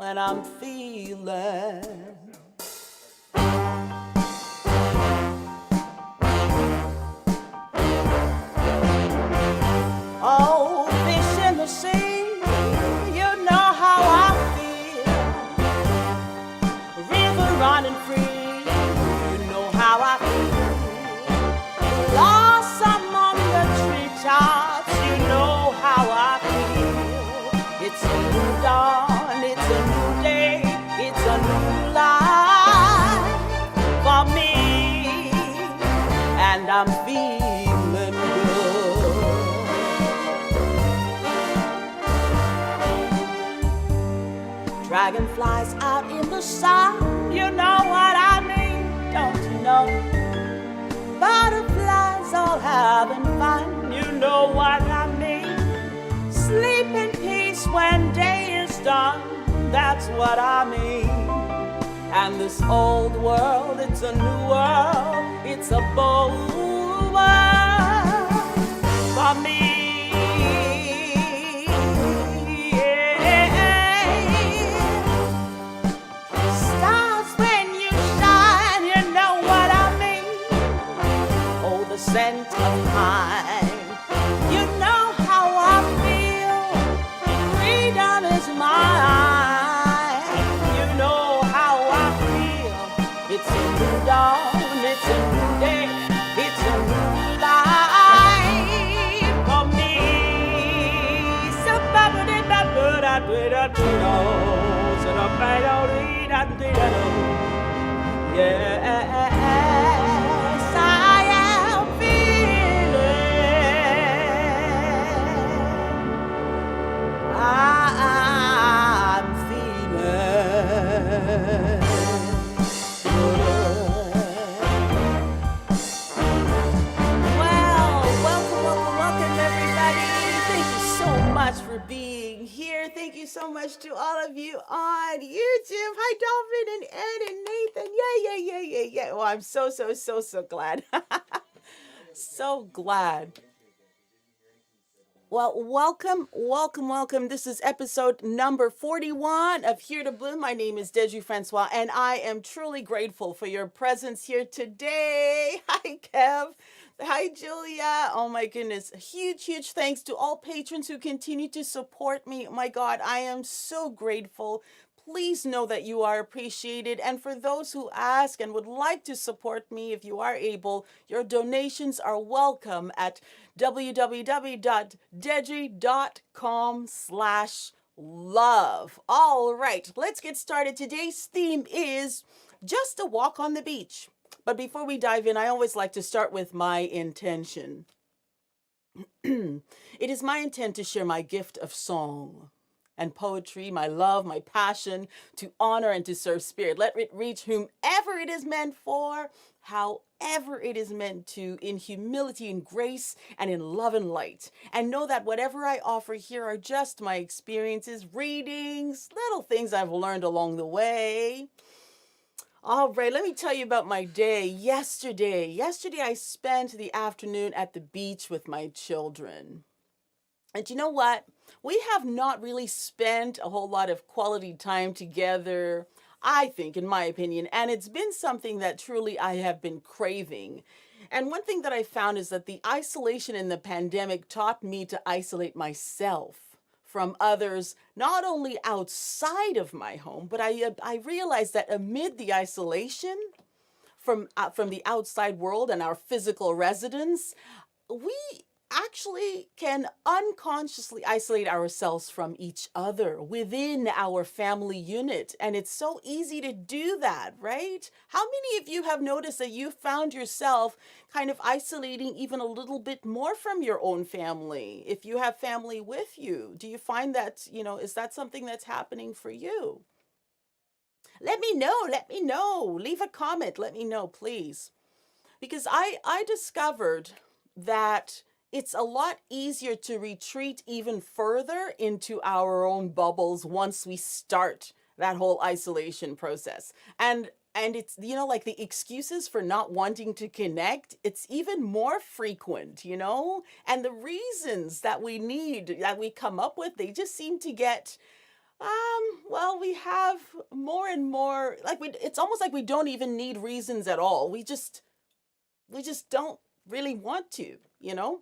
and I'm feeling. Oh, fish in the sea, you know how I feel. River running free, you know how I feel. Lost among the treetops, you know how I feel. It's a new dawn, it's a new day, it's a new life for me, and I'm feeling good. Dragonflies out in the sun, you know what I mean, don't you know? Butterflies all having fun, you know what I mean. Sleep in peace when day is done, that's what I mean. And this old world, it's a new world, it's a bold world for me. Stars when you shine, you know what I mean. Oh, the scent of pine, you know how I feel. Freedom is mine, you know how I feel. It's a new dawn, it's a new day, it's a new life for me. So yes, I am feeling. I'm feeling good. Well, welcome, everybody. Thank you so much for being here. Thank you so much to all of you on YouTube. Hi, Dolphin and Ed and Nathan. Yeah. Well, I'm so glad. So glad. Well, welcome. This is episode number 41 of Here to Bloom. My name is Deidrey Francois, and I am truly grateful for your presence here today. Hi, Kev. Hi, Julia. Oh my goodness. Huge thanks to all patrons who continue to support me. My God, I am so grateful. Please know that you are appreciated. And for those who ask and would like to support me, if you are able, your donations are welcome at www.deidrey.com/love. All right, let's get started. Today's theme is just a walk on the beach. But before we dive in, I always like to start with my intention. It is my intent to share my gift of song and poetry, my love, my passion to honor and to serve spirit. Let it reach whomever it is meant for, however it is meant to, in humility and grace and in love and light. And know that whatever I offer here are just my experiences, readings, little things I've learned along the way. All right, let me tell you about my day yesterday. Yesterday, I spent the afternoon at the beach with my children. And you know what? We have not really spent a whole lot of quality time together, I think, in my opinion. And it's been something that truly I have been craving. And one thing that I found is that the isolation in the pandemic taught me to isolate myself from others, not only outside of my home, but I realized that amid the isolation from the outside world and our physical residence, we actually can unconsciously isolate ourselves from each other within our family unit. And it's so easy to do that, right? How many of you have noticed that you found yourself kind of isolating even a little bit more from your own family? If you have family with you, do you find that, is that something that's happening for you? Let me know. Leave a comment. Let me know, please. Because I discovered that it's a lot easier to retreat even further into our own bubbles once we start that whole isolation process. And it's, like the excuses for not wanting to connect, it's even more frequent, and the reasons that we come up with, they just seem to get Well, we have more and more, like it's almost like we don't even need reasons at all. We just don't really want to, you know?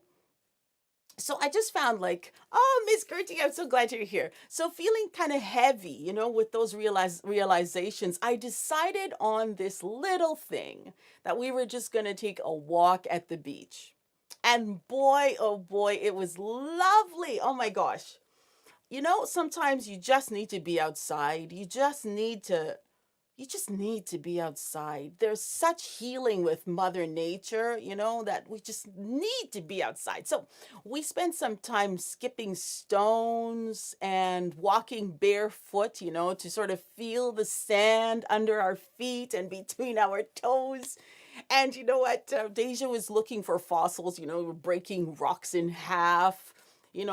So I just found like, oh, Miss Gertie, I'm so glad you're here. So feeling kind of heavy, with those realizations, I decided on this little thing that we were just gonna take a walk at the beach. And boy, oh boy, it was lovely. Oh my gosh. Sometimes you just need to be outside. You just need to be outside. There's such healing with Mother Nature, that we just need to be outside. So we spent some time skipping stones and walking barefoot, to sort of feel the sand under our feet and between our toes. And you know what? Deja was looking for fossils, we're breaking rocks in half. In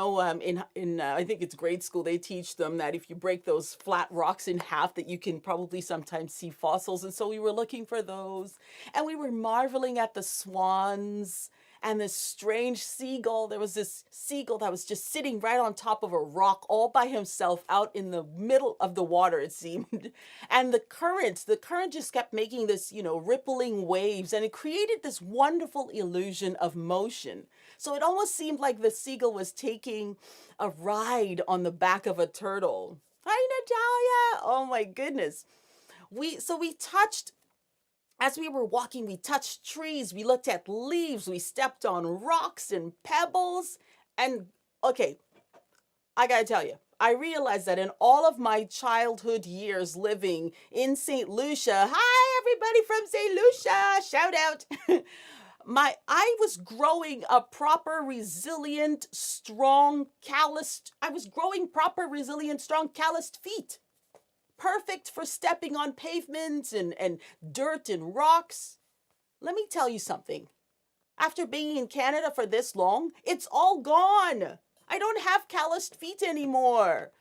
I think it's grade school, they teach them that if you break those flat rocks in half, that you can probably sometimes see fossils. And so we were looking for those, and we were marveling at the swans and this strange seagull. There was this seagull that was just sitting right on top of a rock all by himself out in the middle of the water, it seemed. And the current just kept making this, rippling waves, and it created this wonderful illusion of motion. So it almost seemed like the seagull was taking a ride on the back of a turtle. Hi, Natalia. Oh my goodness. We touched as we were walking, we touched trees, we looked at leaves, we stepped on rocks and pebbles. And okay, I gotta tell you, I realized that in all of my childhood years living in St. Lucia, hi everybody from St. Lucia, shout out. I was growing a proper, resilient, strong, calloused, I was growing proper, resilient, strong, calloused feet. Perfect for stepping on pavements and dirt and rocks. Let me tell you something. After being in Canada for this long, it's all gone. I don't have calloused feet anymore.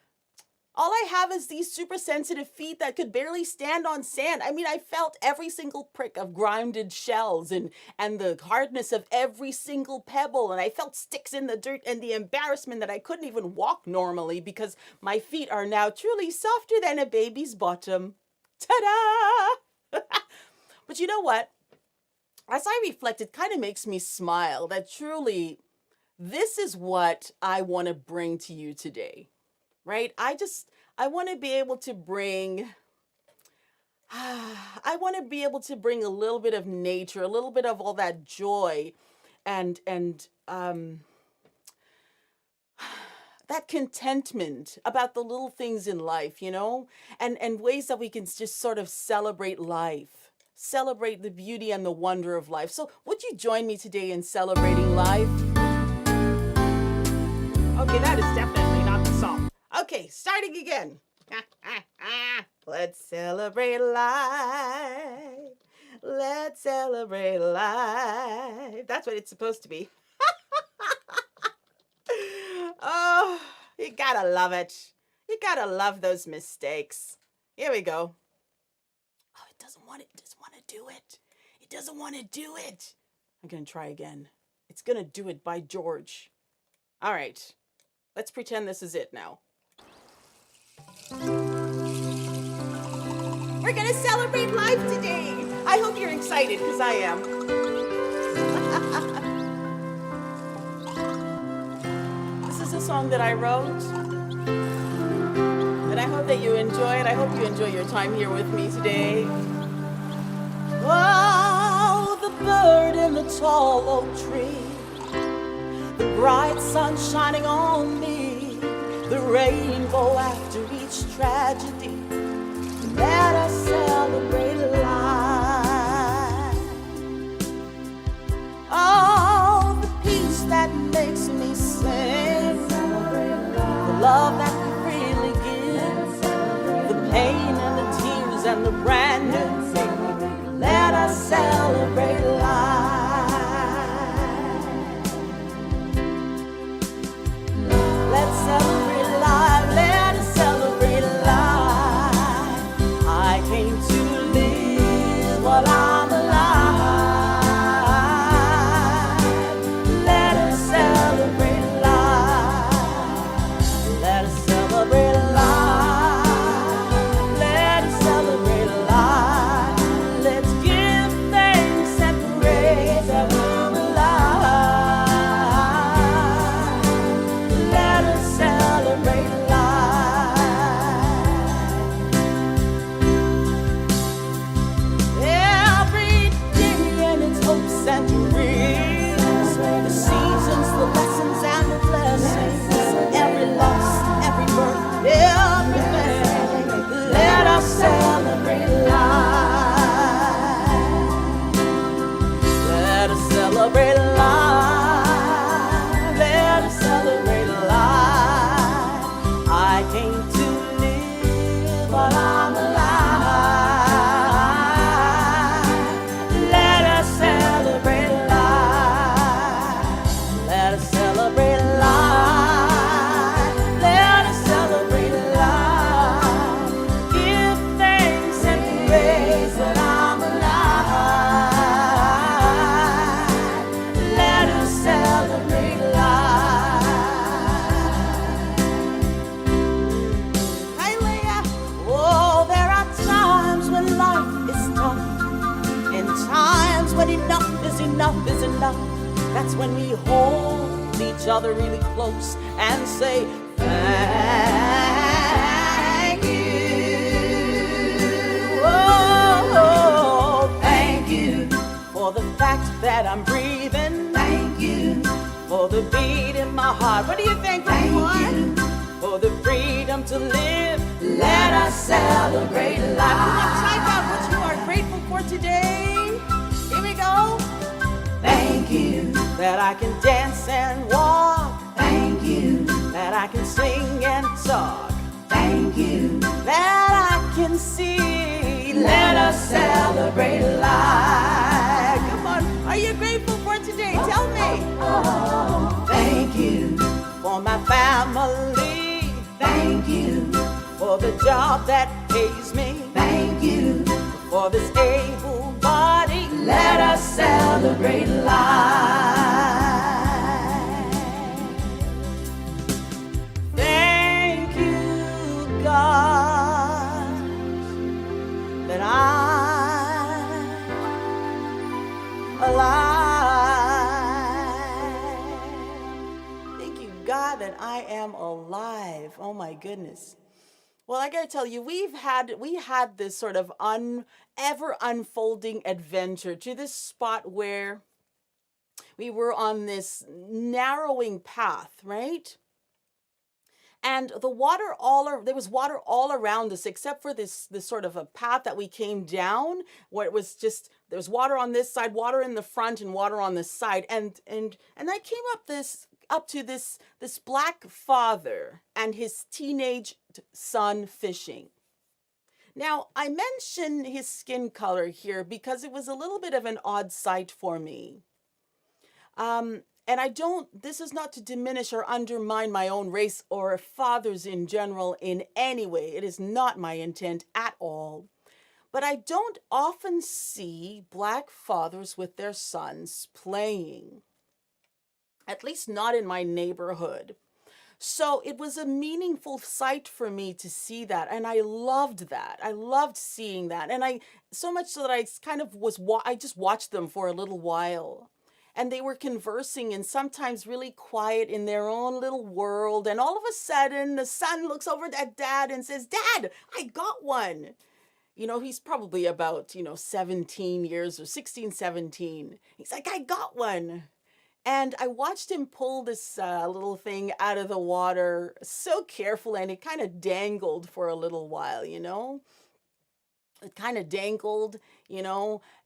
All I have is these super sensitive feet that could barely stand on sand. I mean, I felt every single prick of grinded shells and the hardness of every single pebble. And I felt sticks in the dirt and the embarrassment that I couldn't even walk normally because my feet are now truly softer than a baby's bottom. Ta-da! But you know what? As I reflect, it kind of makes me smile that truly this is what I want to bring to you today. Right? I want to be able to bring I want to be able to bring a little bit of nature, a little bit of all that joy and that contentment about the little things in life, and ways that we can just sort of celebrate life, celebrate the beauty and the wonder of life. So, would you join me today in celebrating life? Okay, that is definitely not the song. Okay, starting again. Let's celebrate life. Let's celebrate life. That's what it's supposed to be. Oh, you gotta love it. You gotta love those mistakes. Here we go. Oh, it doesn't want to do it. It doesn't want to do it. I'm gonna try again. It's gonna do it by George. All right. Let's pretend this is it now. We're gonna celebrate life today. I hope you're excited, because I am. This is a song that I wrote, and I hope that you enjoy it. I hope you enjoy your time here with me today. Oh, the bird in the tall oak tree, the bright sun shining on me, the rainbow after each tragedy. Let us celebrate life. Oh, the peace that makes me sing, the love that we freely give, the pain and the tears and the brand new thing. Let us celebrate life. Let's celebrate life. Let us celebrate life. I came to live while I'm alive. Let us celebrate life. Let us celebrate life. It's when we hold each other really close and say, thank you. Oh, thank you for the fact that I'm breathing. Thank you for the beat in my heart. What do you think? Thank you for the freedom to live. Let us celebrate life. Come on, type out what you are grateful for today. Here we go. Thank you that I can dance and walk. Thank you that I can sing and talk. Thank you that I can see. Let us celebrate life. Come on, are you grateful for today? Tell me. Thank you for my family. Thank you for the job that pays me. Thank you for this able body. Let us celebrate life. Thank you, God, that I'm alive. Thank you, God, that I am alive. Oh my goodness. Well, I gotta tell you, we had this sort of ever unfolding adventure to this spot where we were on this narrowing path, right? And there was water all around us, except for this sort of a path that we came down, where it was just, there's water on this side, water in the front, and water on the side, and I came up to this black father and his teenage son fishing. Now, I mention his skin color here because it was a little bit of an odd sight for me. And this is not to diminish or undermine my own race or fathers in general in any way. It is not my intent at all. But I don't often see black fathers with their sons playing. At least not in my neighborhood. So it was a meaningful sight for me to see that. And I loved that. I loved seeing that. And so much so that I kind of I just watched them for a little while. And they were conversing and sometimes really quiet in their own little world. And all of a sudden, the son looks over at dad and says, "Dad, I got one." You know, he's probably about, 17 years or 16, 17. He's like, "I got one." And I watched him pull this little thing out of the water so carefully, and it kind of dangled for a little while, It kind of dangled,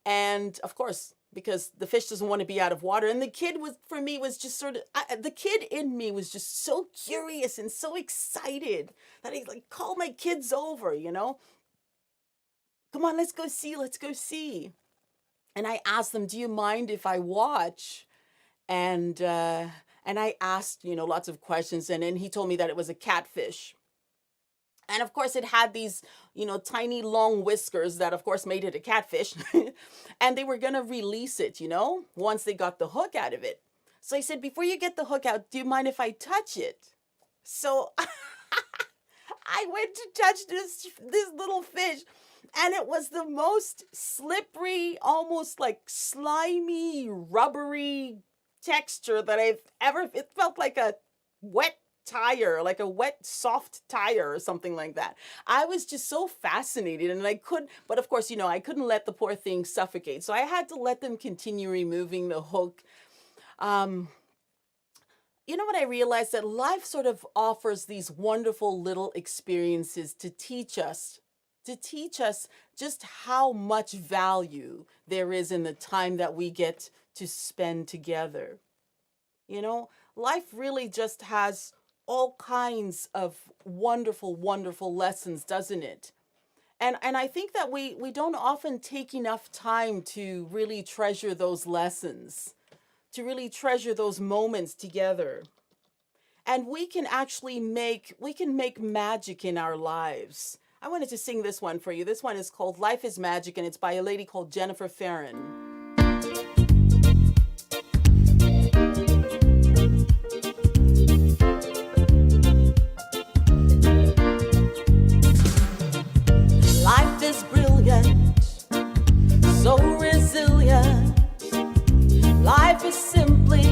and of course, because the fish doesn't want to be out of water. And the kid was just sort of, the kid in me was just so curious and so excited that I called my kids over, "Come on, let's go see. And I asked them, "Do you mind if I watch?" And I asked, lots of questions. And then he told me that it was a catfish. And of course, it had these, tiny long whiskers that, of course, made it a catfish. And they were going to release it, once they got the hook out of it. So I said, "Before you get the hook out, do you mind if I touch it?" So I went to touch this little fish. And it was the most slippery, almost like slimy, rubbery texture that I've ever, it felt like a wet tire, like a wet, soft tire or something like that. I was just so fascinated and but of course, I couldn't let the poor thing suffocate. So I had to let them continue removing the hook. What I realized? That life sort of offers these wonderful little experiences to teach us just how much value there is in the time that we get to spend together. Life really just has all kinds of wonderful, wonderful lessons, doesn't it? And I think that we don't often take enough time to really treasure those lessons, to really treasure those moments together. And we can actually make magic in our lives. I wanted to sing this one for you. This one is called "Life is Magic," and it's by a lady called Jennifer Farron. Life is brilliant, so resilient. Life is simply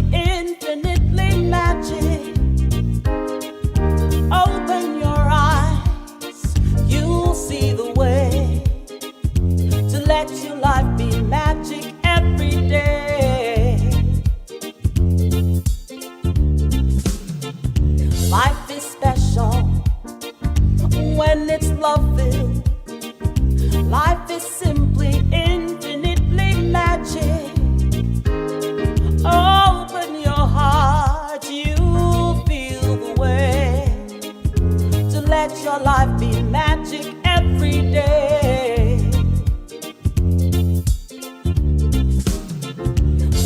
when it's love-filled. Life is simply infinitely magic. Open your heart, you'll feel the way to let your life be magic every day.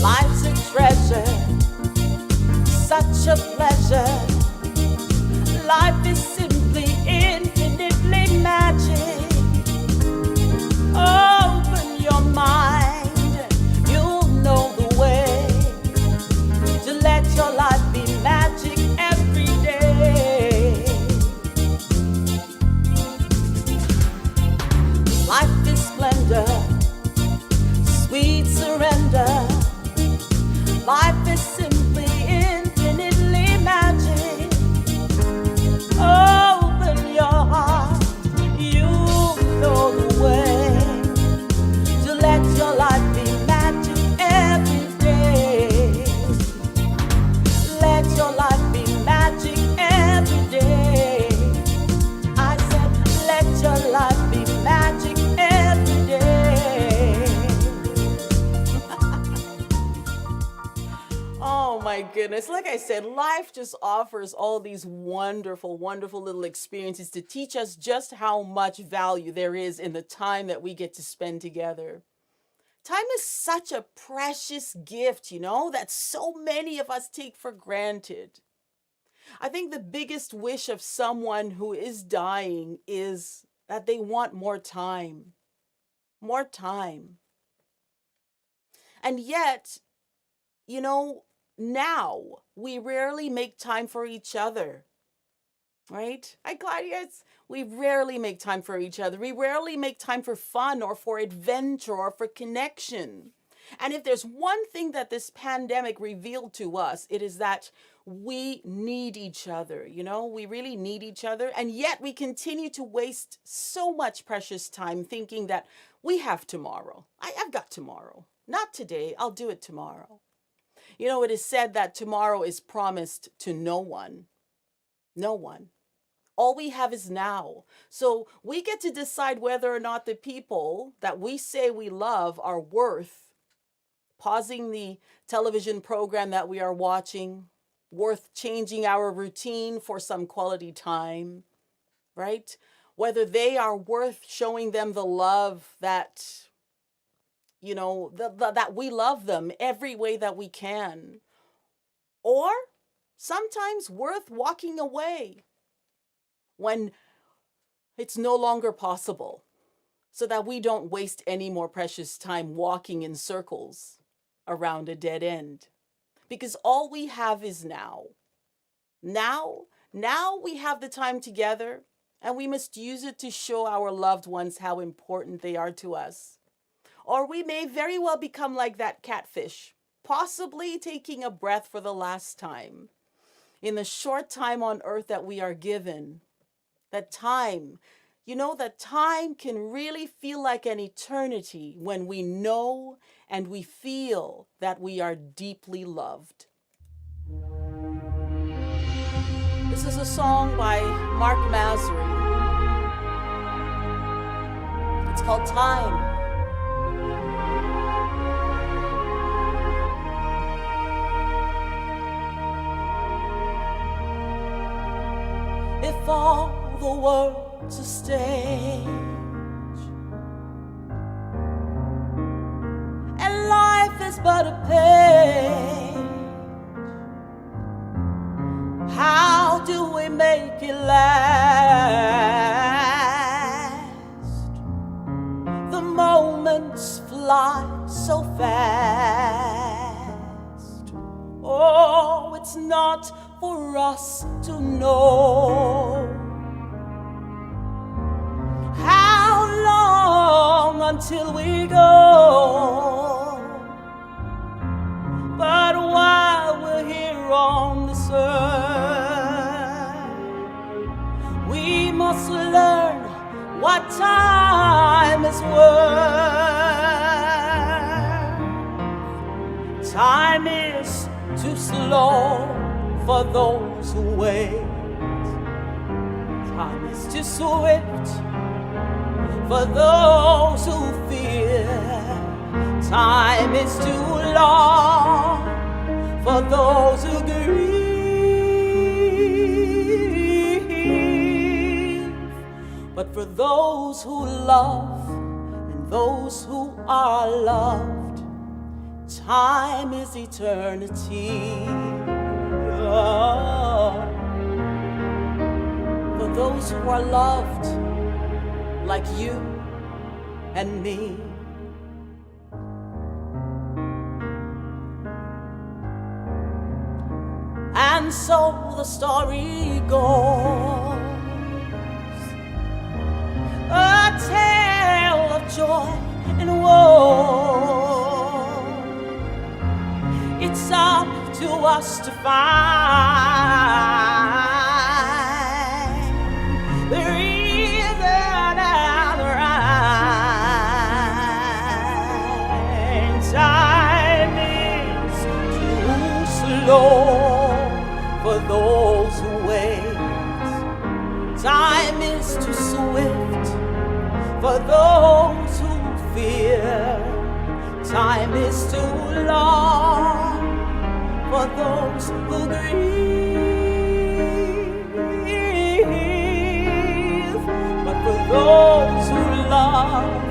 Life's a treasure, such a pleasure. Life is simply infinitely magic. Open your mind, you'll know the way to let your life be magic every day. Life is splendor, sweet surrender. Life is simply infinitely magic. Open your heart, you know the way to let your life be magic every day. Let your life be magic every day. I said, let your life be magic every day. Oh my goodness. Like I said, life just offers all these wonderful, wonderful little experiences to teach us just how much value there is in the time that we get to spend together. Time is such a precious gift, that so many of us take for granted. I think the biggest wish of someone who is dying is that they want more time. More time. And yet, now we rarely make time for each other, right? Hi, Claudia. We rarely make time for each other. We rarely make time for fun or for adventure or for connection. And if there's one thing that this pandemic revealed to us, it is that we need each other. We really need each other. And yet we continue to waste so much precious time thinking that we have tomorrow. I've got tomorrow. Not today. I'll do it tomorrow. It is said that tomorrow is promised to no one. No one. All we have is now. So we get to decide whether or not the people that we say we love are worth pausing the television program that we are watching, worth changing our routine for some quality time, right? Whether they are worth showing them the love that that we love them every way that we can. Or sometimes worth walking away when it's no longer possible, so that we don't waste any more precious time walking in circles around a dead end. Because all we have is now. Now we have the time together, and we must use it to show our loved ones how important they are to us. Or we may very well become like that catfish, possibly taking a breath for the last time. In the short time on earth that we are given, that time can really feel like an eternity when we know and we feel that we are deeply loved. This is a song by Mark Masry. It's called Time. If all the world's a stage and life is but a page, how do we make it last? The moments fly so fast. Oh, it's not for us to know how long until we go. But while we're here on this earth, we must learn what time is worth. Time is too slow for those who wait. Time is too swift for those who fear. Time is too long for those who grieve. But for those who love and those who are loved, time is eternity. For those who are loved, like you and me. And so the story goes, a tale of joy and woe. It's up to us to find the reason and the right. Time is too slow for those who wait. Time is too swift for those who fear. Time is too long for those who grieve. But for those who love,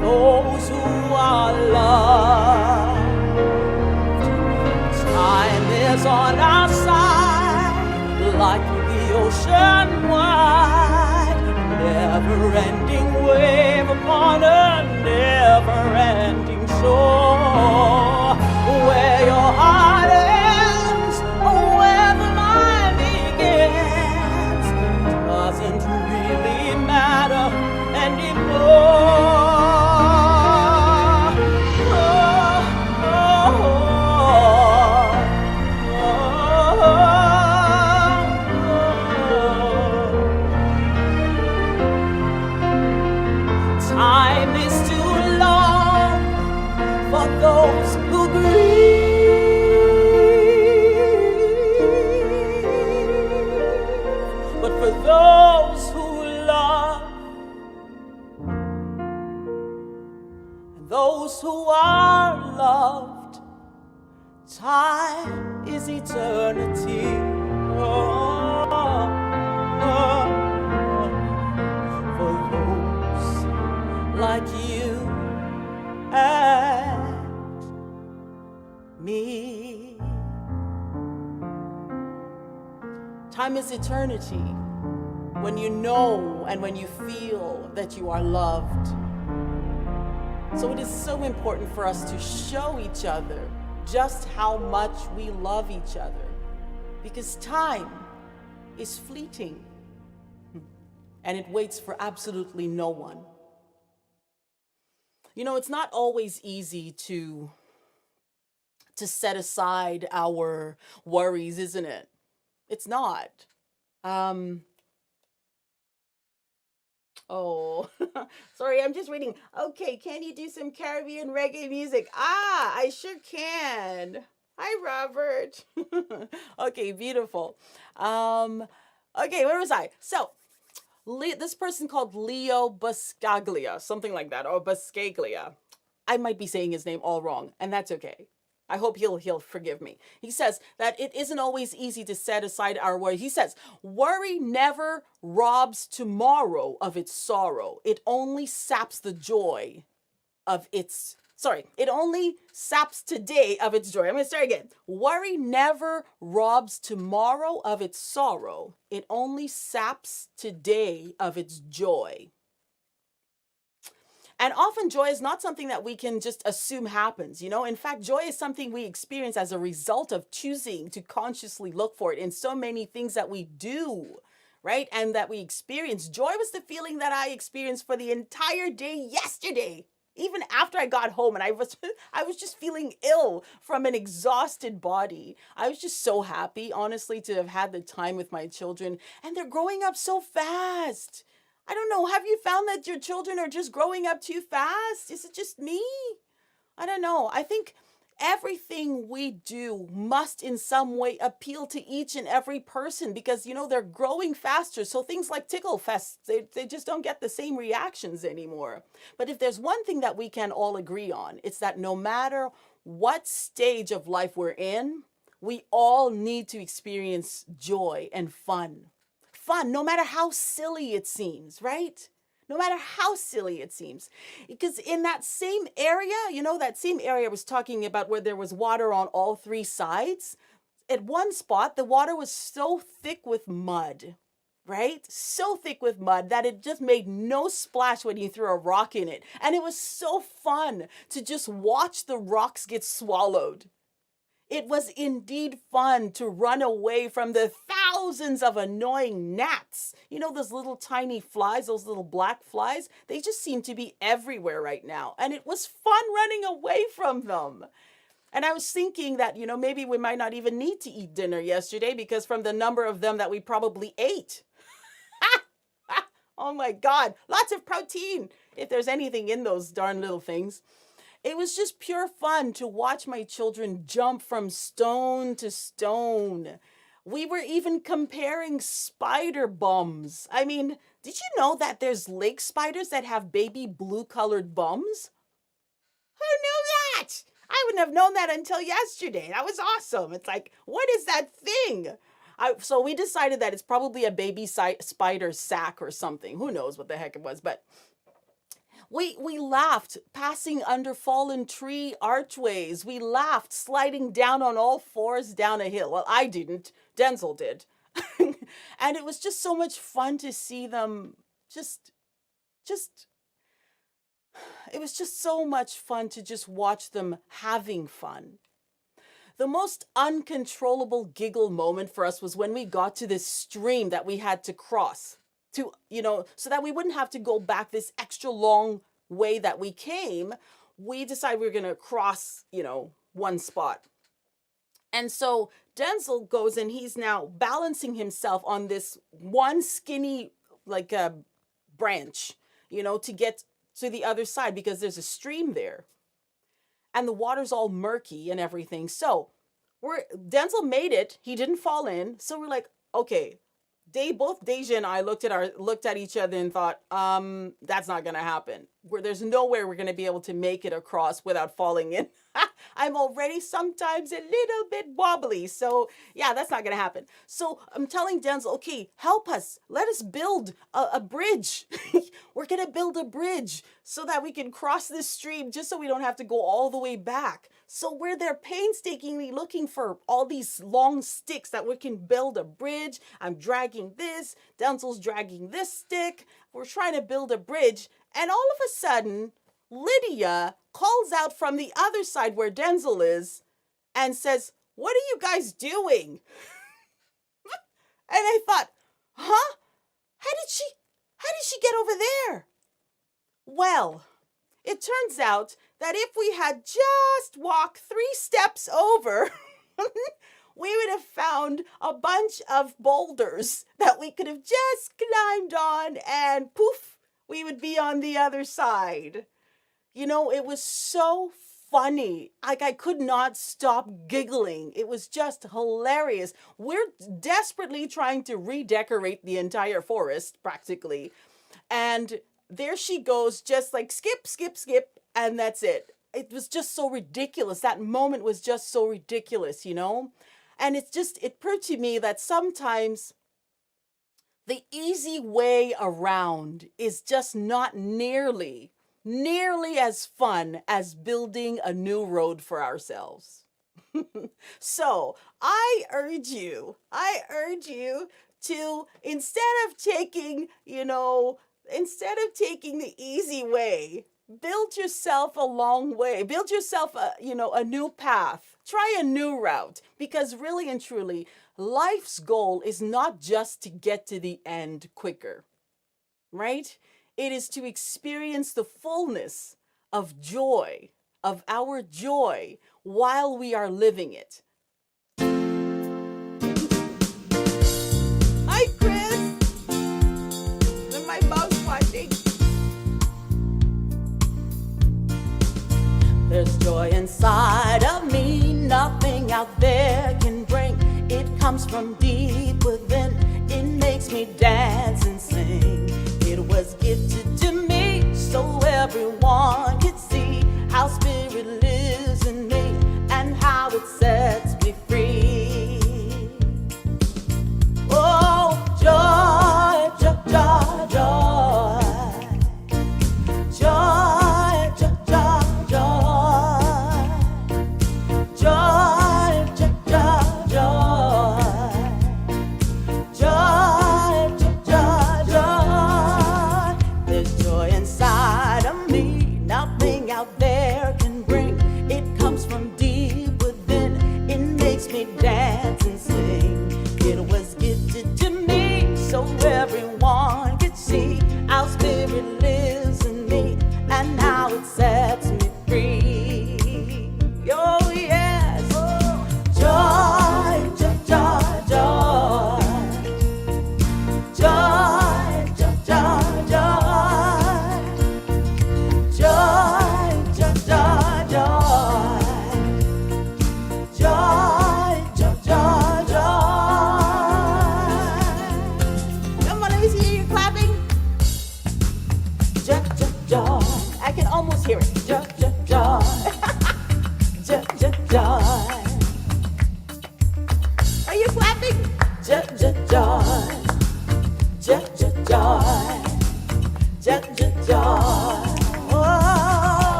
those who are loved, time is on our side, like the ocean wide, never-ending wave upon a never-ending shore. Where your heart ends, or where the line begins, doesn't really matter anymore. Time is too long for those who grieve. But for those who love and those who are loved, time is eternity. For those like you and me. Time is eternity when you know and when you feel that you are loved. So it is so important for us to show each other just how much we love each other, because time is fleeting and it waits for absolutely no one. You know, it's not always easy to set aside our worries, isn't it? It's not. Oh, sorry, I'm just reading. Okay, can you do some Caribbean reggae music? I sure can. Hi, Robert. Okay, beautiful. Okay, where was I? So, this person called Leo Buscaglia, something like that, or Buscaglia. I might be saying his name all wrong, and that's okay. I hope he'll forgive me. He says that it isn't always easy to set aside our worry. He says, worry never robs tomorrow of its sorrow. It only saps the joy of its... Sorry, it only saps today of its joy. I'm going to start again. Worry never robs tomorrow of its sorrow. It only saps today of its joy. And often joy is not something that we can just assume happens, you know. In fact, joy is something we experience as a result of choosing to consciously look for it in so many things that we do, right? And that we experience. Joy was the feeling that I experienced for the entire day yesterday. Even after I got home and I was just feeling ill from an exhausted body. I was just so happy, honestly, to have had the time with my children. And they're growing up so fast. I don't know. Have you found that your children are just growing up too fast? Is it just me? I don't know. I think everything we do must in some way appeal to each and every person because, they're growing faster. So things like Tickle Fest, they just don't get the same reactions anymore. But if there's one thing that we can all agree on, it's that no matter what stage of life we're in, we all need to experience joy and fun. Fun, no matter how silly it seems, right? No matter how silly it seems. Because in that same area, that same area I was talking about where there was water on all three sides, at one spot, the water was so thick with mud, right? So thick with mud that it just made no splash when you threw a rock in it. And it was so fun to just watch the rocks get swallowed. It was indeed fun to run away from the thousands of annoying gnats. Those little tiny flies, those little black flies, they just seem to be everywhere right now. And it was fun running away from them. And I was thinking that, maybe we might not even need to eat dinner yesterday because from the number of them that we probably ate. Oh my God, lots of protein, if there's anything in those darn little things. It was just pure fun to watch my children jump from stone to stone. We were even comparing spider bums. I mean, did you know that there's lake spiders that have baby blue-colored bums? Who knew that? I wouldn't have known that until yesterday. That was awesome. It's like, what is that thing? So we decided that it's probably a baby spider sac or something. Who knows what the heck it was, but we laughed passing under fallen tree archways. We laughed sliding down on all fours down a hill. Well, I didn't. Denzel did. And it was just so much fun to see them it was just so much fun to just watch them having fun. The most uncontrollable giggle moment for us was when we got to this stream that we had to cross to, so that we wouldn't have to go back this extra long way that we came. We decided we were going to cross, one spot. And so Denzel goes and he's now balancing himself on this one skinny, like a branch, to get to the other side because there's a stream there. And the water's all murky and everything. So Denzel made it. He didn't fall in. So we're like, okay. Both Deja and I looked at each other and thought, that's not going to happen. There's no way we're going to be able to make it across without falling in. I'm already sometimes a little bit wobbly. So yeah, that's not going to happen. So I'm telling Denzel, okay, help us. Let us build a bridge. We're going to build a bridge so that we can cross this stream just so we don't have to go all the way back. So we're there painstakingly looking for all these long sticks that we can build a bridge. I'm dragging this. Denzel's dragging this stick. We're trying to build a bridge. And all of a sudden, Lydia calls out from the other side where Denzel is and says, "What are you guys doing?" And I thought, huh? How did she get over there? Well, it turns out that if we had just walked 3 steps over, we would have found a bunch of boulders that we could have just climbed on and poof, we would be on the other side. It was so funny. Like I could not stop giggling. It was just hilarious. We're desperately trying to redecorate the entire forest practically. And there she goes, just like skip, skip, skip. And that's it. It was just so ridiculous. That moment was just so ridiculous, And it proved to me that sometimes the easy way around is just not nearly as fun as building a new road for ourselves. So I urge you to, instead of taking the easy way, build yourself a long way. Build yourself a new path. Try a new route. Because really and truly, life's goal is not just to get to the end quicker, right? It is to experience the fullness of joy, of our joy, while we are living it. Hi, Chris! And my mouse watching. There's joy inside of me.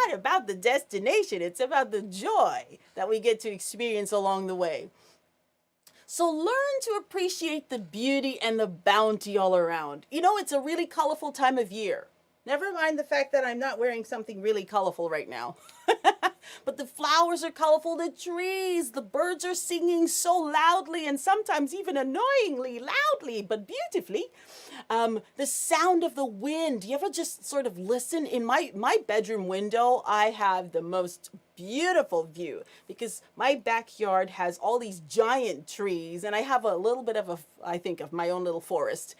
not about the destination. It's about the joy that we get to experience along the way. So learn to appreciate the beauty and the bounty all around. You know, it's a really colorful time of year. Never mind the fact that I'm not wearing something really colorful right now. But the flowers are colorful, the trees, the birds are singing so loudly and sometimes even annoyingly loudly, but beautifully. The sound of the wind. You ever just sort of listen? In my bedroom window, I have the most beautiful view because my backyard has all these giant trees and I have a little bit of of my own little forest.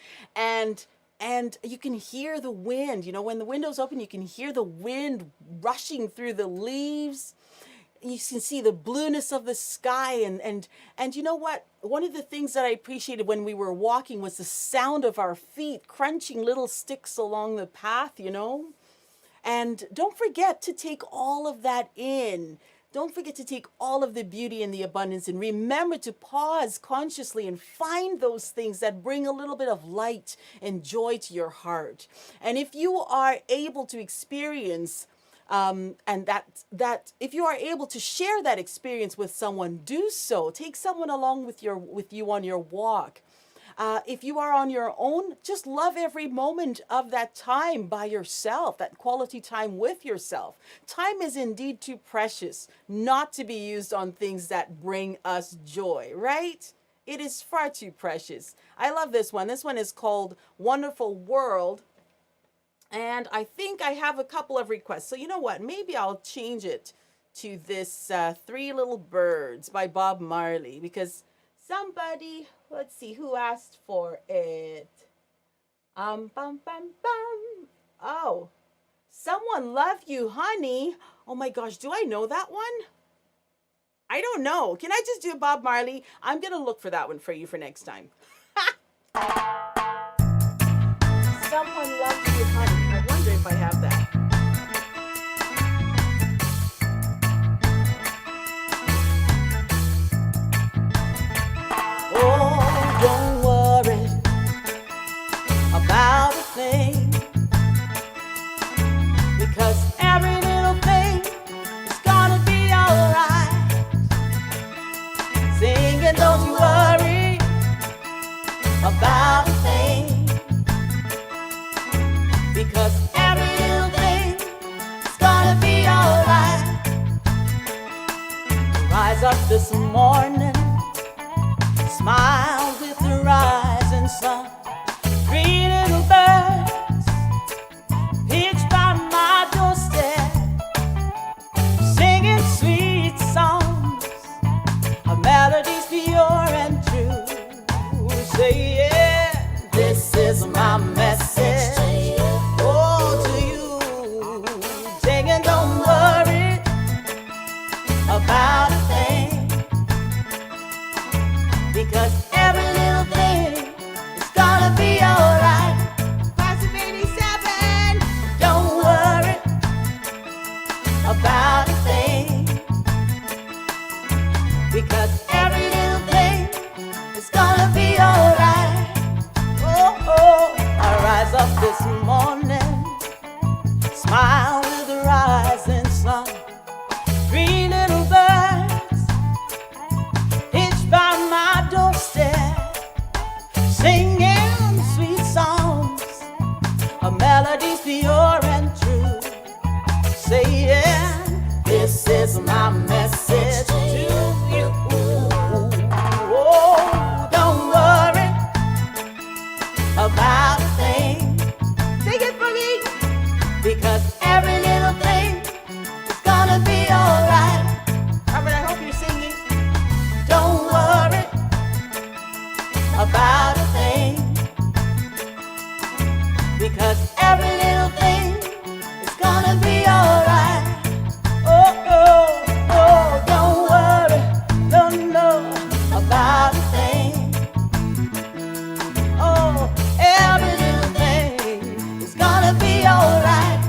And you can hear the wind. You know, when the window's open, you can hear the wind rushing through the leaves. You can see the blueness of the sky. And you know what? One of the things that I appreciated when we were walking was the sound of our feet crunching little sticks along the path, you know. And don't forget to take all of that in. Don't forget to take all of the beauty and the abundance and remember to pause consciously and find those things that bring a little bit of light and joy to your heart. And if you are able to experience if you are able to share that experience with someone, do so. Take someone along with you on your walk. If you are on your own, just love every moment of that time by yourself, that quality time with yourself. Time is indeed too precious not to be used on things that bring us joy, right? It is far too precious. I love this one. This one is called Wonderful World. And I think I have a couple of requests. So you know what? Maybe I'll change it to this Three Little Birds by Bob Marley because somebody, let's see, who asked for it? Bum, bum, bum. Oh, Someone Love You, Honey. Oh my gosh, do I know that one? I don't know. Can I just do Bob Marley? I'm going to look for that one for you for next time. Someone Loves You, Honey. I wonder if I have that. About a thing, because every little thing is gonna be alright. Singing, don't you worry about a thing, because every little thing is gonna be alright. Rise up this morning, smile with the rising sun. Three little birds pitched by my doorstep, singing sweet songs, of melodies pure and true. Say yeah, this is my message, oh, to you. Singing, don't worry about a thing, because every little thing is gonna be alright. Class of 87. Don't worry about a thing, because every little thing is gonna be alright. Oh, oh, I rise up this morning, smile with the rising sun. Three little birds pitched by my doorstep, singing sweet songs, of melodies pure and true. Say yeah, this is my message to you. Oh, don't worry about a thing. Sing it for me, because every little thing is gonna be alright. Robert, I hope you're singing. Don't worry about a thing, because every little thing is gonna be alright. Oh, oh, oh, don't worry, no, no, about a thing. Oh, every little thing is gonna be alright.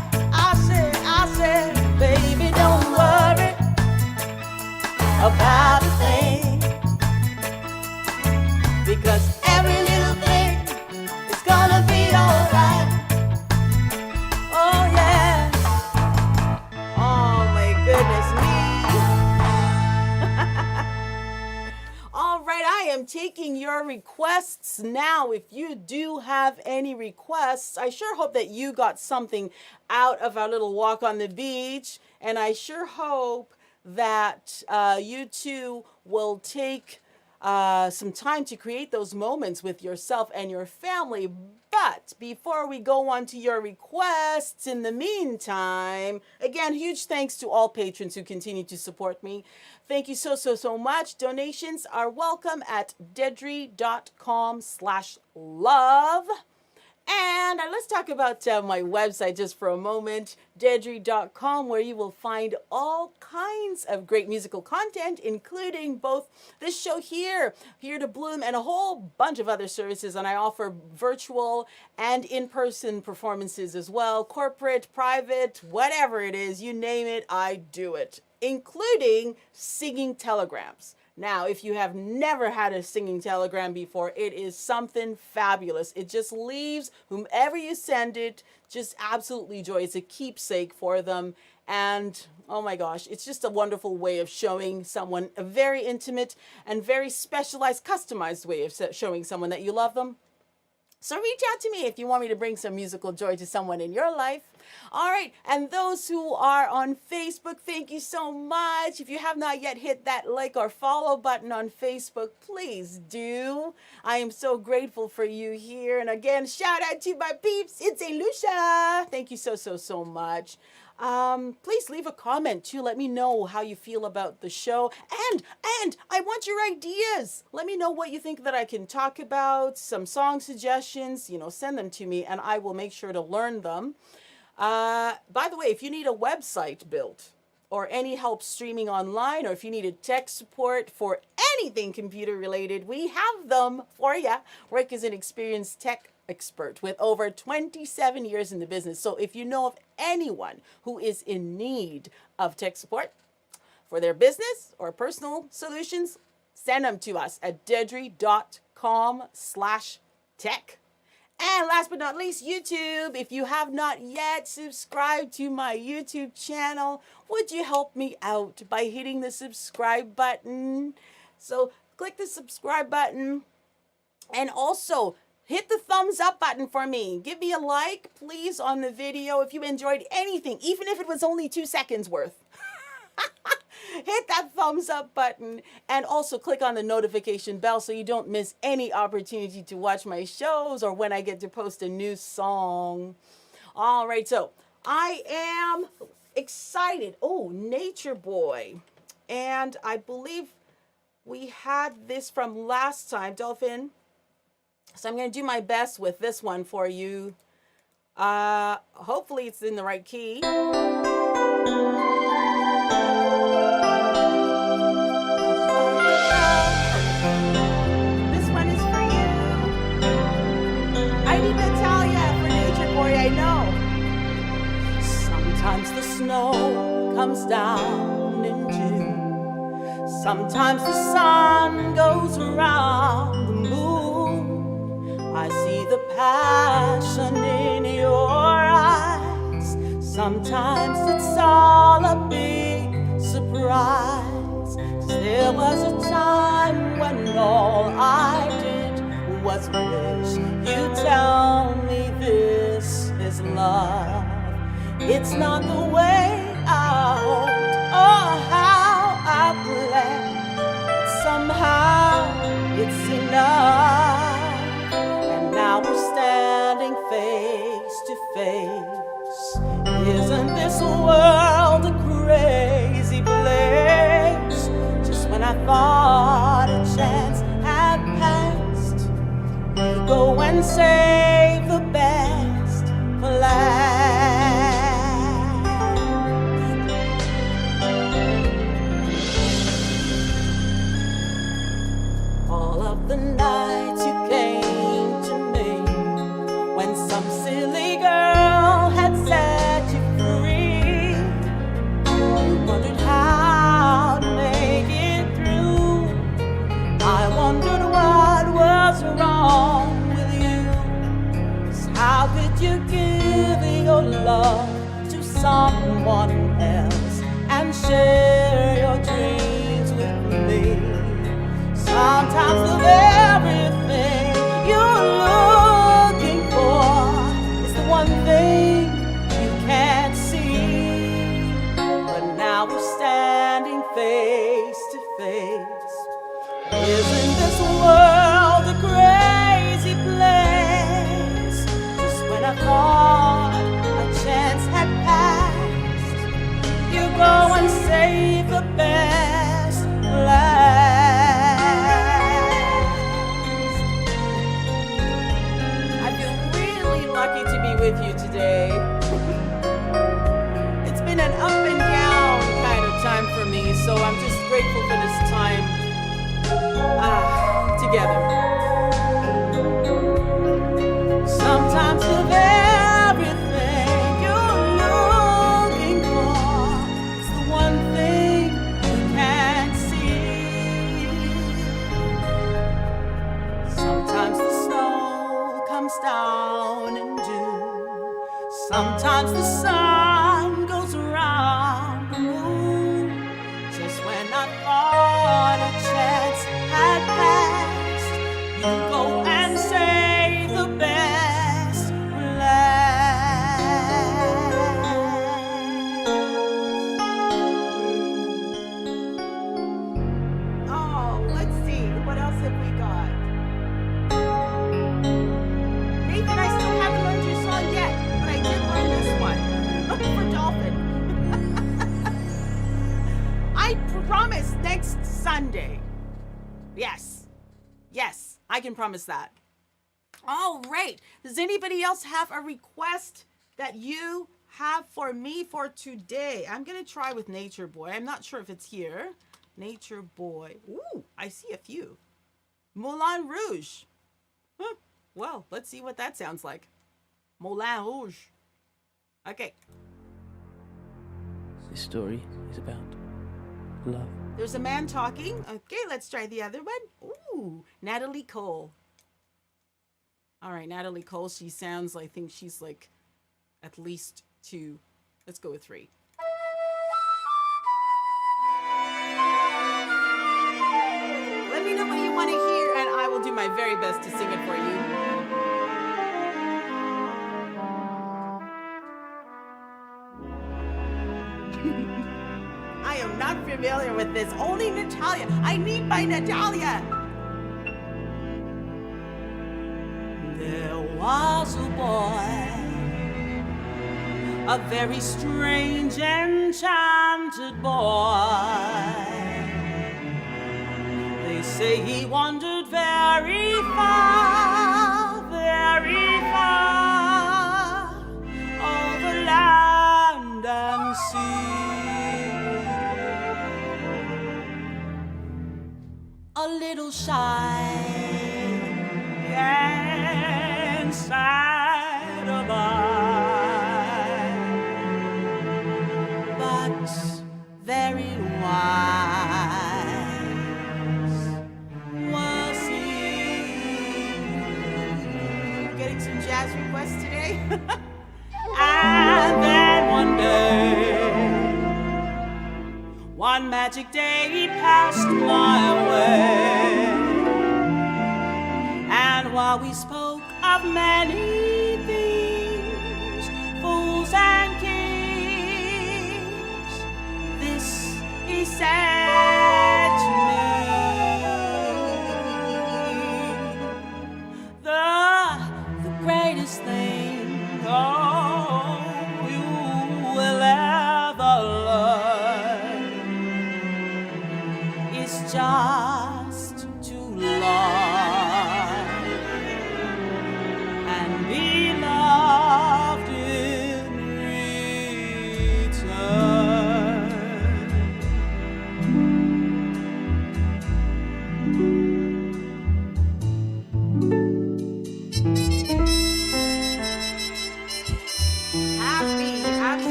taking your requests now. If you do have any requests, I sure hope that you got something out of our little walk on the beach. And I sure hope that you too will take some time to create those moments with yourself and your family. But before we go on to your requests, in the meantime, again, huge thanks to all patrons who continue to support me. Thank you so much. Donations are welcome at deidrey.com/love. And let's talk about my website just for a moment, deidrey.com, where you will find all kinds of great musical content, including both this show here, Here to Bloom, and a whole bunch of other services. And I offer virtual and in-person performances as well, corporate, private, whatever it is, you name it, I do it, including singing telegrams. Now, if you have never had a singing telegram before, it is something fabulous. It just leaves whomever you send it just absolutely joy. It's a keepsake for them. And oh my gosh, it's just a wonderful way of showing someone, a very intimate and very specialized, customized way of showing someone that you love them. So reach out to me if you want me to bring some musical joy to someone in your life. All right. And those who are on Facebook, thank you so much. If you have not yet hit that like or follow button on Facebook, please do. I am so grateful for you here. And again, shout out to my peeps. It's Lucia. Thank you so much. Please leave a comment too. Let me know how you feel about the show. And I want your ideas. Let me know what you think that I can talk about, some song suggestions, send them to me and I will make sure to learn them. By the way, if you need a website built or any help streaming online, or if you needed tech support for anything computer related, we have them for you. Rick is an experienced tech expert with over 27 years in the business. So if you know of anyone who is in need of tech support for their business or personal solutions, send them to us at deidrey.com/tech. And last but not least, YouTube. If you have not yet subscribed to my YouTube channel, would you help me out by hitting the subscribe button? So click the subscribe button and also hit the thumbs up button for me. Give me a like, please, on the video if you enjoyed anything, even if it was only 2 seconds worth. Hit that thumbs up button and also click on the notification bell so you don't miss any opportunity to watch my shows or when I get to post a new song. All right, so I am excited. Oh, Nature Boy. And I believe we had this from last time, Dolphin. So I'm going to do my best with this one for you. Hopefully it's in the right key. This one is for you. I need Natalia for Nature Boy, I know. Sometimes the snow comes down in June. Sometimes the sun goes around the moon. I see the passion in your eyes. Sometimes it's all a big surprise. 'Cause there was a time when all I did was wish you tell me this is love. It's not the way I hoped or how I planned, but somehow it's enough. And now we're standing face to face. Isn't this world a crazy place? Just when I thought a chance had passed, we go and save the best for last. All of the nights you came to me when some silly girl had set you free, you wondered how to make it through. I wondered what was wrong with you. Sometimes the very thing you're looking for is the one thing you can't see. But now we're standing face to face. Isn't this world a crazy place? Just when I thought a chance had passed, you go and save the best last. I feel really lucky to be with you today. It's been an up and down kind of time for me, so I'm just grateful for this time together. Sometimes the very thing you're looking for is the one thing you can't see. Sometimes the snow comes down in June. Sometimes the sun goes around the moon. Just when I thought a chance had passed, you go and save the best last. Oh, let's see. What else have we got? Nathan, I still haven't learned your song yet, but I did learn this one. For Dolphin. I promise next Sunday. Yes, I can promise that. All right. Does anybody else have a request that you have for me for today? I'm going to try with Nature Boy. I'm not sure if it's here. Nature Boy. Ooh, I see a few. Moulin Rouge. Huh. Well, let's see what that sounds like. Moulin Rouge. Okay. This story is about love. There's a man talking. Okay, let's try the other one. Ooh, Natalie Cole. All right, Natalie Cole. She sounds, I think she's like at least 2. Let's go with 3. Let me know what you want to hear, and I will do my very best to sing it for you. I am not familiar with this. Only Natalia. I need my Natalia. There was a boy, a very strange, enchanted boy. They say he wandered very far, over land and sea. A little shy and sad of eye, but very wise was he. Getting some jazz requests today. And then one magic day he passed my way, and while we spoke of many things, fools and kings, this he said to me: the greatest thing, oh, you will ever learn is just to love and be loved in return.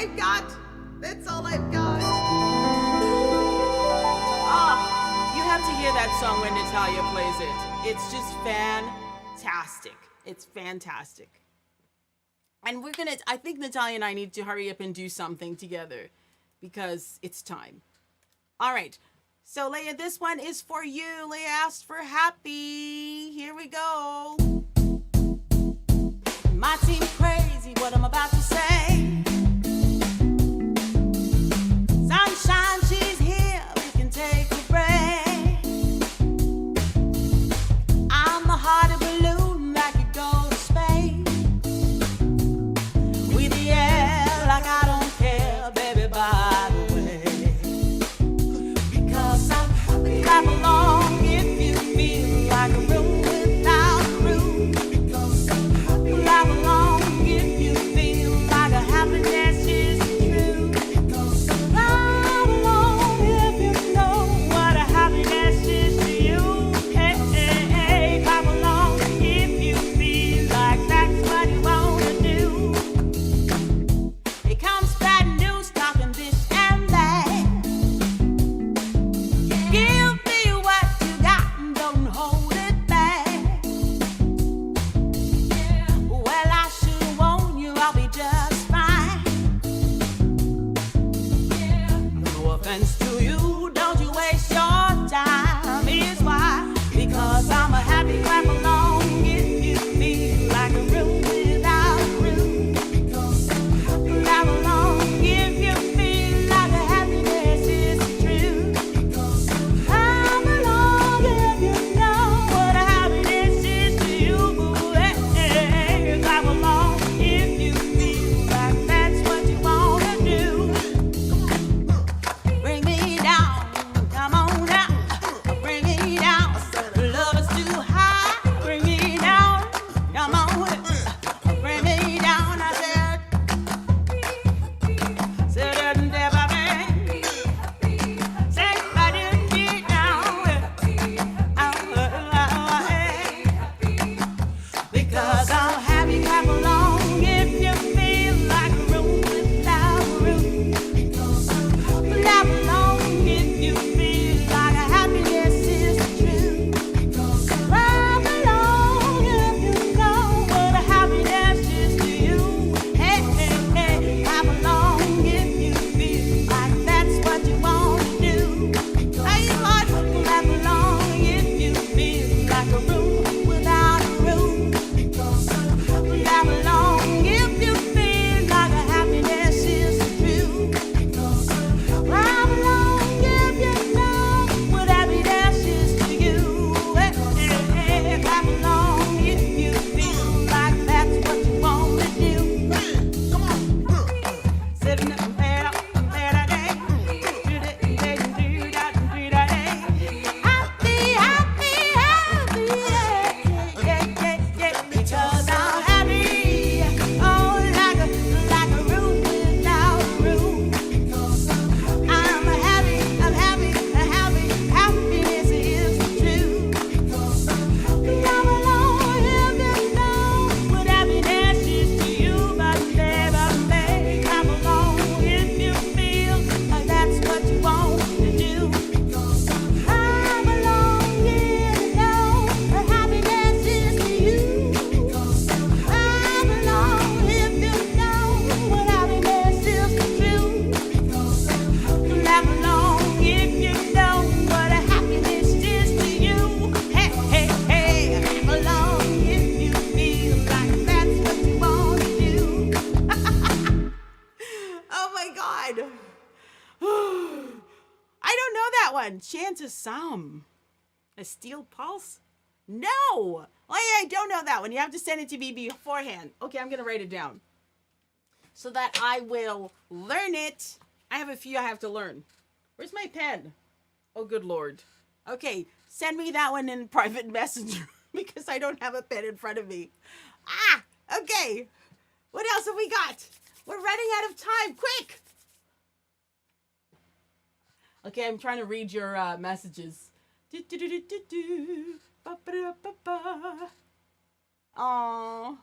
I've got. That's all I've got. Ah, you have to hear that song when Natalia plays it. It's just fantastic. It's fantastic. And I think Natalia and I need to hurry up and do something together because it's time. All right. So, Leia, this one is for you. Leia asked for Happy. Here we go. Might seem crazy what I'm about to say. Sunshine, she's here. We can take a break. I'm a hot balloon that could go to space. With the air like I don't care, baby, by the way. Because I'm happy. Clap along if you feel like a room without a room. Because I'm happy. Clap along if you feel like a happiness is true. Because I'm clap along if you know what a happiness is to you. Hey, hey, hey, clap along if you feel like that's what you wanna do. It comes bad news talking this and that. Give me what you got and don't hold it back. Well, I should warn you, I'll be just fine. No offense to you, don't you waste your time. Here's why. Because I'm a happy clap along if you feel like a room without a room. Because I'm happy. Clap along if you feel like a happiness is true. Because I'm clap along if you know what a happiness is to you. Hey, hey, hey. Clap along if you feel like that's what you wanna do. Bring me down, come on down. Bring me down, love is too high. Bring me down, come on. Bring me down, I said. Said never been. Say I didn't get down. Because I'm happy, clap along if you feel like a room without a room. Clap along if you feel like a happiness is true. Clap along if you know what a happiness is to you. Hey, hey, hey, clap along if you feel like that's what you want to do. Hey, Lord, clap along if you feel like a room without a room. Clap along if you feel like a happiness is true. Clap along if you know what happiness is to you. Hey, hey, hey, clap along if you feel like that's what you want to do. Sitting up and better day. Happy, happy, happy, yeah. Because I'm happy. Oh, like a room without a room. I'm happy, happiness is true. Clap along if you know what happiness is to you, baby. Clap along if you feel like that's what you want to do. Clap along if you know what happiness is to you. Clap along if you know what happiness is true. Clap along if you know what a happiness is to you. Hey, hey, hey. Clap along if you feel like that's what you want to do. Oh my God. I don't know that one. Chant a Psalm. A Steel Pulse? No. Oh, yeah, I don't know that one. You have to send it to me beforehand. Okay, I'm going to write it down so that I will learn it. I have a few I have to learn. Where's my pen? Oh, good Lord. Okay, send me that one in private messenger because I don't have a pen in front of me. Okay. What else have we got? We're running out of time. Quick. Okay, I'm trying to read your messages. Aw,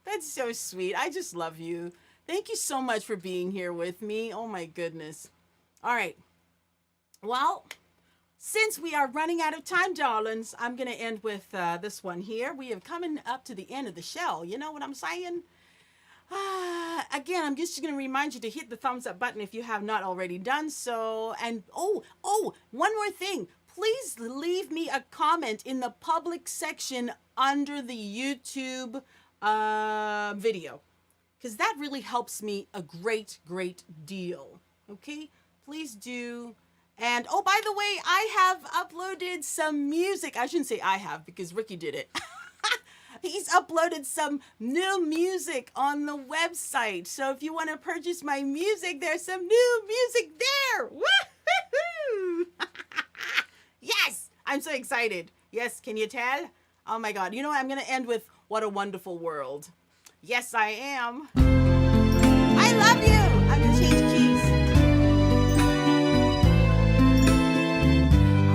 that's so sweet. I just love you. Thank you so much for being here with me. Oh my goodness. All right. Well, since we are running out of time, darlings, I'm going to end with this one here. We are coming up to the end of the show. You know what I'm saying? Again, I'm just going to remind you to hit the thumbs up button if you have not already done so. And one more thing. Please leave me a comment in the public section under the YouTube video, because that really helps me a great deal. Okay? Please do. And oh, by the way, I have uploaded some music. I shouldn't say I have, because Ricky did it. He's uploaded some new music on the website. So if you want to purchase my music, there's some new music there. Woo-hoo-hoo! Yes, I'm so excited. Yes, can you tell? Oh my God. You know what? I'm going to end with What a Wonderful World. Yes, I am. I love you. I'm going to change keys.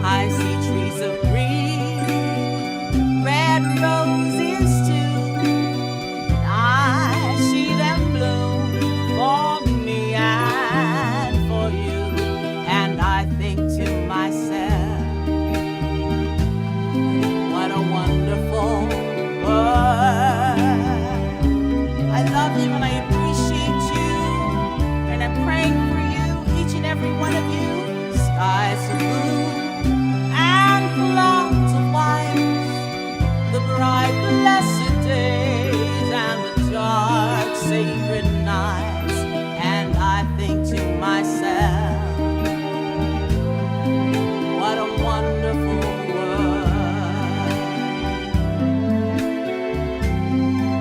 I see trees of green, red roses too. I see them bloom for me and for you. And I think to myself, what a wonderful world. I love you and I appreciate you. And I'm praying for you, each and every one of you. Skies of blue and clouds of white, the bright blessed days and the dark sacred nights. And I think to myself, what a wonderful world.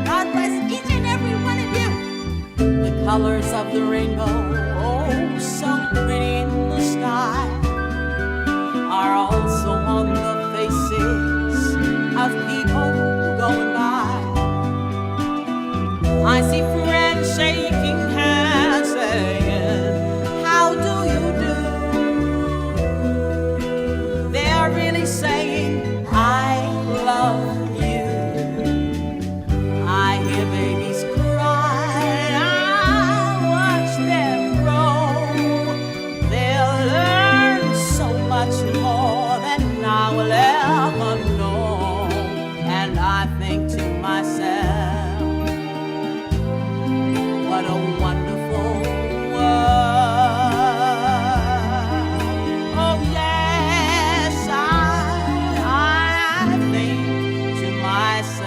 God bless each and every one of you. The colors of the rainbow, oh so pretty in the sky, are also on the faces of people going by. I see friends shaking hands saying, how do you do? They're really saying, I love you. I hear babies cry, I watch them grow. They'll learn so much more than I will ever know. And I think to myself, what a wonderful world. Oh yes, I think to myself,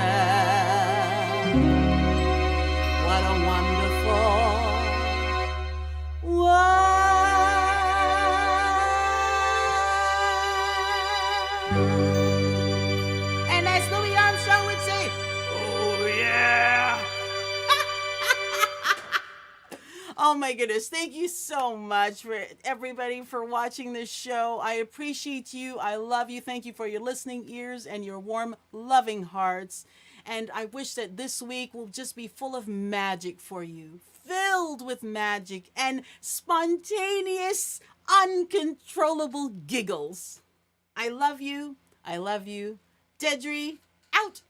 what a wonderful world. And as Louis Armstrong would say, oh yeah. Oh my goodness. Thank you so much for everybody for watching this show. I appreciate you. I love you. Thank you for your listening ears and your warm, loving hearts. And I wish that this week will just be full of magic for you, filled with magic and spontaneous, uncontrollable giggles. I love you. I love you. Deidrey, out.